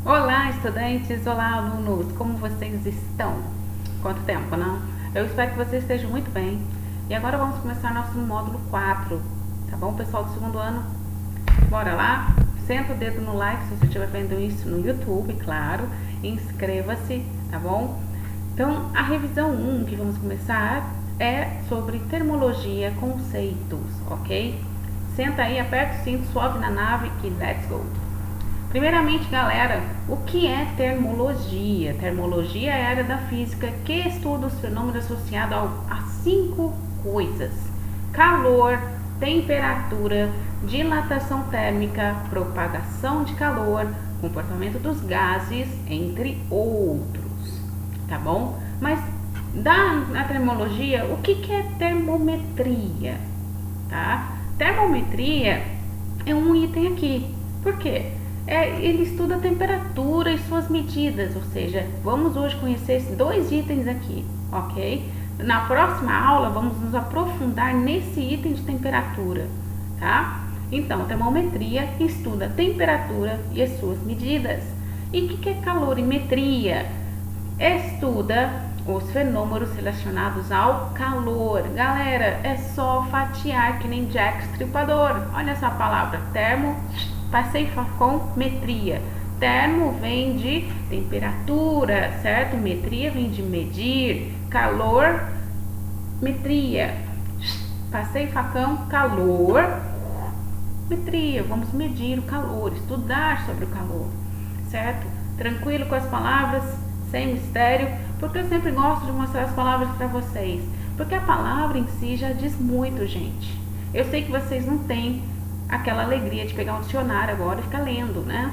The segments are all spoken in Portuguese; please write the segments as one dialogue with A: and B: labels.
A: Olá, estudantes! Olá, alunos! Como vocês estão? Quanto tempo, não? Eu espero que vocês estejam muito bem. E agora vamos começar nosso módulo 4, tá bom, pessoal do segundo ano? Bora lá? Senta o dedo no like se você estiver vendo isso no YouTube, claro. Inscreva-se, tá bom? Então, a revisão 1 que vamos começar é sobre termologia, conceitos, ok? Senta aí, aperta o cinto, suave na nave e let's go! Primeiramente, galera, o que é termologia? Termologia é a área da física que estuda os fenômenos associados a 5 coisas: calor, temperatura, dilatação térmica, propagação de calor, comportamento dos gases, entre outros, tá bom? Mas na termologia, o que é termometria? Tá? Termometria é um item aqui. Por quê? Ele estuda a temperatura e suas medidas, ou seja, vamos hoje conhecer esses 2 itens aqui, ok? Na próxima aula vamos nos aprofundar nesse item de temperatura, tá? Então, termometria estuda a temperatura e as suas medidas. E o que é calorimetria? Estuda os fenômenos relacionados ao calor. Galera, é só fatiar que nem Jack Stripador. Olha essa palavra, termo, passei com metria. Termo vem de temperatura, certo? Metria vem de medir. Calor, metria. Passei facão, calor, metria. Vamos medir o calor, estudar sobre o calor, certo? Tranquilo com as palavras, sem mistério, porque eu sempre gosto de mostrar as palavras para vocês, porque a palavra em si já diz muito, gente. Eu sei que vocês não têm aquela alegria de pegar um dicionário agora e ficar lendo, né?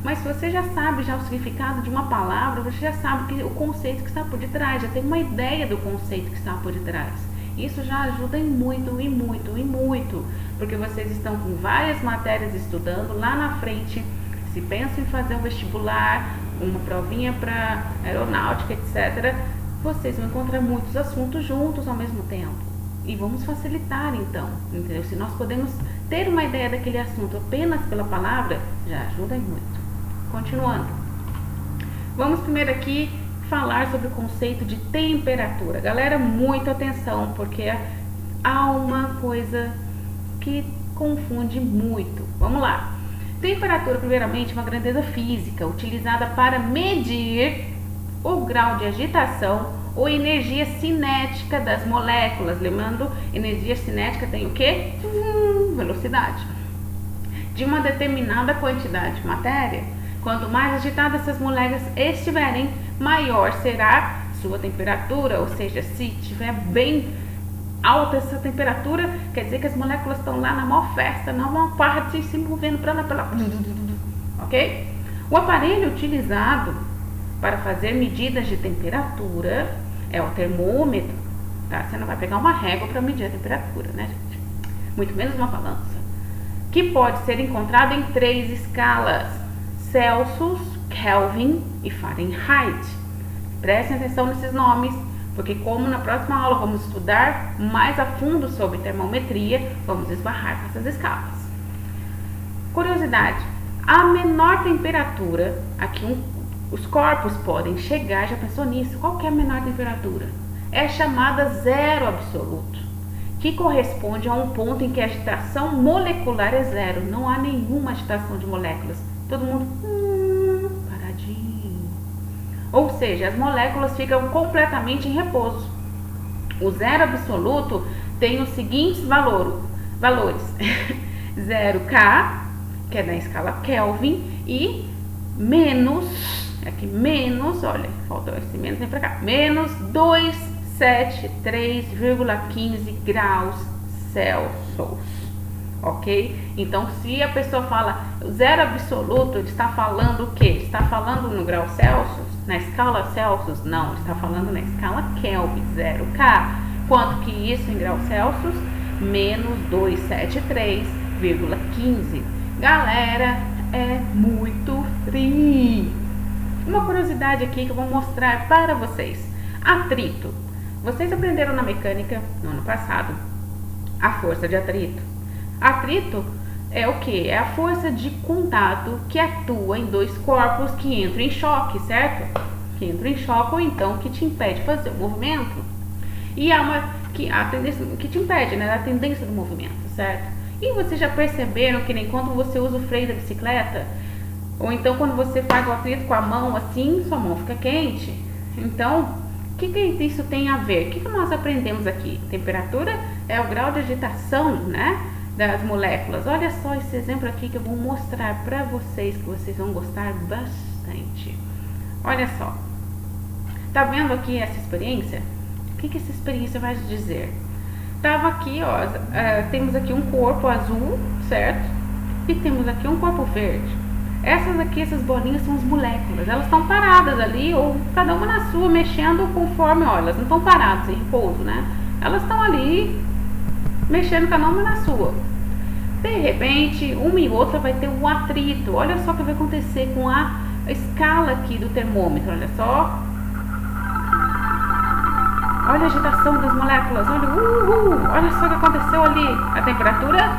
A: Mas se você já sabe já o significado de uma palavra, você já sabe que o conceito que está por detrás, já tem uma ideia do conceito que está por detrás. Isso já ajuda em muito, e muito, e muito, porque vocês estão com várias matérias estudando lá na frente. Se pensam em fazer um vestibular, uma provinha para aeronáutica, etc., vocês vão encontrar muitos assuntos juntos ao mesmo tempo. E vamos facilitar então, entendeu? Se nós podemos ter uma ideia daquele assunto apenas pela palavra, já ajuda muito. Continuando. Vamos primeiro aqui falar sobre o conceito de temperatura. Galera, muita atenção, porque há uma coisa que confunde muito. Vamos lá. Temperatura, primeiramente, é uma grandeza física utilizada para medir o grau de agitação ou energia cinética das moléculas. Lembrando, energia cinética tem o quê? Velocidade. De uma determinada quantidade de matéria. Quanto mais agitadas essas moléculas estiverem, maior será sua temperatura. Ou seja, se estiver bem alta essa temperatura, quer dizer que as moléculas estão lá na maior festa, na maior parte, se movendo para lá, ok? O aparelho utilizado para fazer medidas de temperatura é o termômetro, tá? Você não vai pegar uma régua para medir a temperatura, né, gente? Muito menos uma balança. Que pode ser encontrado em 3 escalas: Celsius, Kelvin e Fahrenheit. Prestem atenção nesses nomes, porque como na próxima aula vamos estudar mais a fundo sobre termometria, vamos esbarrar com essas escalas. Curiosidade: a menor temperatura a que os corpos podem chegar, já pensou nisso? Qual que é a menor temperatura? É chamada zero absoluto, que corresponde a um ponto em que a agitação molecular é zero. Não há nenhuma agitação de moléculas. Todo mundo paradinho. Ou seja, as moléculas ficam completamente em repouso. O zero absoluto tem os seguintes valores: 0K, que é na escala Kelvin, e menos, aqui menos, olha, faltou esse menos, vem pra cá, menos 273,15 graus Celsius, ok? Então, se a pessoa fala zero absoluto, ele está falando o quê? Está falando no grau Celsius? Na escala Celsius? Não, está falando na escala Kelvin, 0K. Quanto que isso em graus Celsius? Menos 273,15. Galera, é muito frio. Uma curiosidade aqui que eu vou mostrar para vocês. Atrito. Vocês aprenderam na mecânica, no ano passado, a força de atrito. Atrito é o que? É a força de contato que atua em dois corpos que entram em choque, certo? Que entram em choque ou então que te impede de fazer o movimento. E há a tendência que te impede, né, da tendência do movimento, certo? E vocês já perceberam que nem quando você usa o freio da bicicleta, ou então quando você faz o atrito com a mão assim, sua mão fica quente. Então, o que isso tem a ver? O que nós aprendemos aqui? Temperatura é o grau de agitação, né, das moléculas. Olha só esse exemplo aqui que eu vou mostrar para vocês, que vocês vão gostar bastante. Olha só. Tá vendo aqui essa experiência? O que essa experiência vai dizer? Tava aqui, ó, temos aqui um corpo azul, certo? E temos aqui um corpo verde. Essas bolinhas são as moléculas. Elas estão paradas ali, ou cada uma na sua, mexendo conforme, ó, elas não estão paradas em repouso, né? Elas estão ali, mexendo cada uma na sua. De repente, uma e outra vai ter um atrito. Olha só o que vai acontecer com a escala aqui do termômetro, olha só. Olha a agitação das moléculas, olha só o que aconteceu ali. A temperatura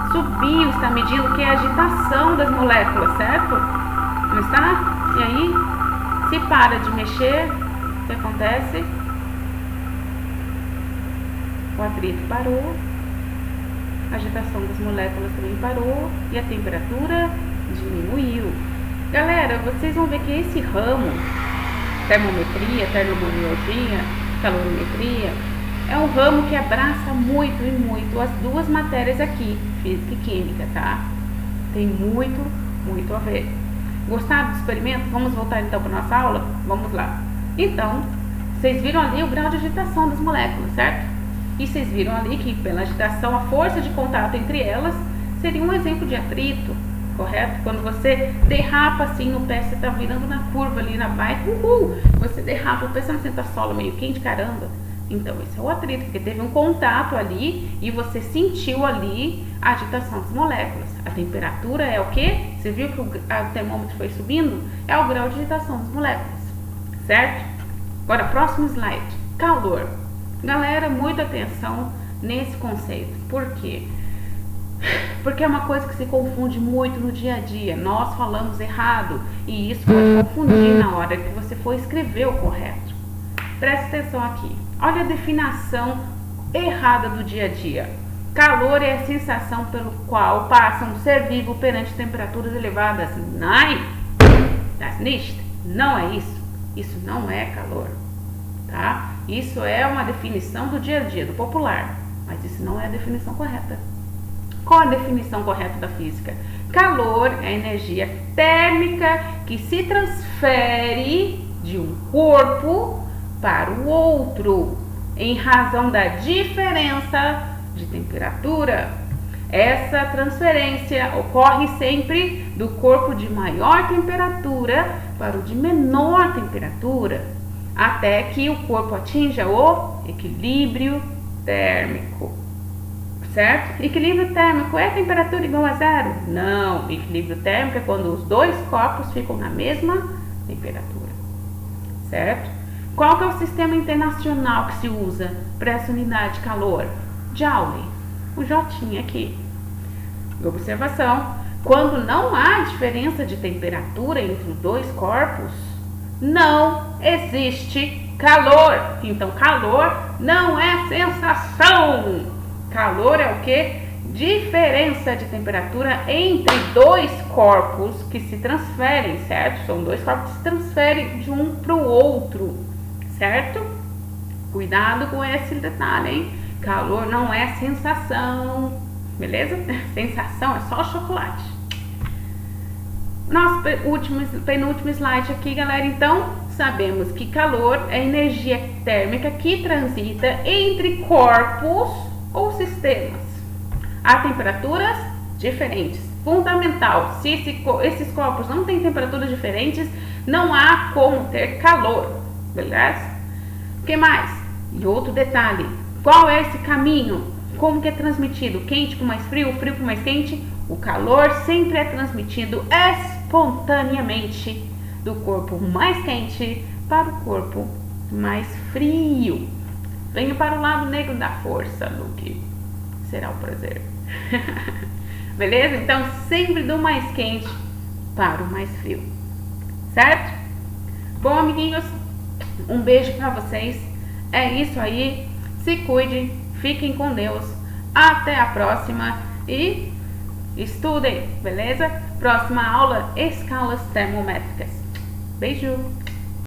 A: subiu, está medindo que é a agitação das moléculas, certo? Não está? E aí, se para de mexer, o que acontece? O atrito parou, a agitação das moléculas também parou e a temperatura diminuiu. Galera, vocês vão ver que esse ramo, termometria, termobiologia, calorimetria, é um ramo que abraça muito e muito as duas matérias aqui, física e química, tá? Tem muito a ver. Gostaram do experimento? Vamos voltar então para nossa aula? Vamos lá. Então, vocês viram ali o grau de agitação das moléculas, certo? E vocês viram ali que pela agitação, a força de contato entre elas seria um exemplo de atrito, correto? Quando você derrapa assim no pé, você tá virando na curva ali na bike, você derrapa, o pé, você não sente a sola meio quente, caramba. Então esse é o atrito, porque teve um contato ali e você sentiu ali a agitação das moléculas. A temperatura é o que? Você viu que o termômetro foi subindo? É o grau de agitação das moléculas, certo? Agora, próximo slide, calor. Galera, muita atenção nesse conceito. Por quê? Porque é uma coisa que se confunde muito no dia a dia. Nós falamos errado e isso pode confundir na hora que você for escrever o correto. Preste atenção aqui. Olha a definição errada do dia a dia. Calor é a sensação pelo qual passa um ser vivo perante temperaturas elevadas. Nein, das nicht. Não é isso. Isso não é calor, tá? Isso é uma definição do dia a dia, do popular. Mas isso não é a definição correta. Qual a definição correta da física? Calor é energia térmica que se transfere de um corpo para o outro, em razão da diferença de temperatura. Essa transferência ocorre sempre do corpo de maior temperatura para o de menor temperatura, até que o corpo atinja o equilíbrio térmico. Certo? Equilíbrio térmico é temperatura igual a zero? Não, equilíbrio térmico é quando os dois corpos ficam na mesma temperatura, certo? Qual que é o sistema internacional que se usa para essa unidade de calor? Joule, o Jotinha aqui. Observação, quando não há diferença de temperatura entre os dois corpos, não existe calor. Então, calor não é sensação. Calor é o que? Diferença de temperatura entre dois corpos que se transferem, certo? São dois corpos que se transferem de um para o outro, certo? Cuidado com esse detalhe, hein? Calor não é sensação, beleza? Sensação é só chocolate. Nosso penúltimo slide aqui, galera. Então, sabemos que calor é energia térmica que transita entre corpos ou sistemas a temperaturas diferentes. Fundamental, se esses corpos não têm temperaturas diferentes, não há como ter calor, beleza? O que mais? E outro detalhe, qual é esse caminho? Como que é transmitido? Quente para mais frio, frio para mais quente? O calor sempre é transmitido espontaneamente do corpo mais quente para o corpo mais frio. Venha para o lado negro da força, Luke. Será um prazer. Beleza? Então, sempre do mais quente para o mais frio. Certo? Bom, amiguinhos, um beijo pra vocês. É isso aí. Se cuidem, fiquem com Deus. Até a próxima e estudem, beleza? Próxima aula, escalas termométricas. Beijo!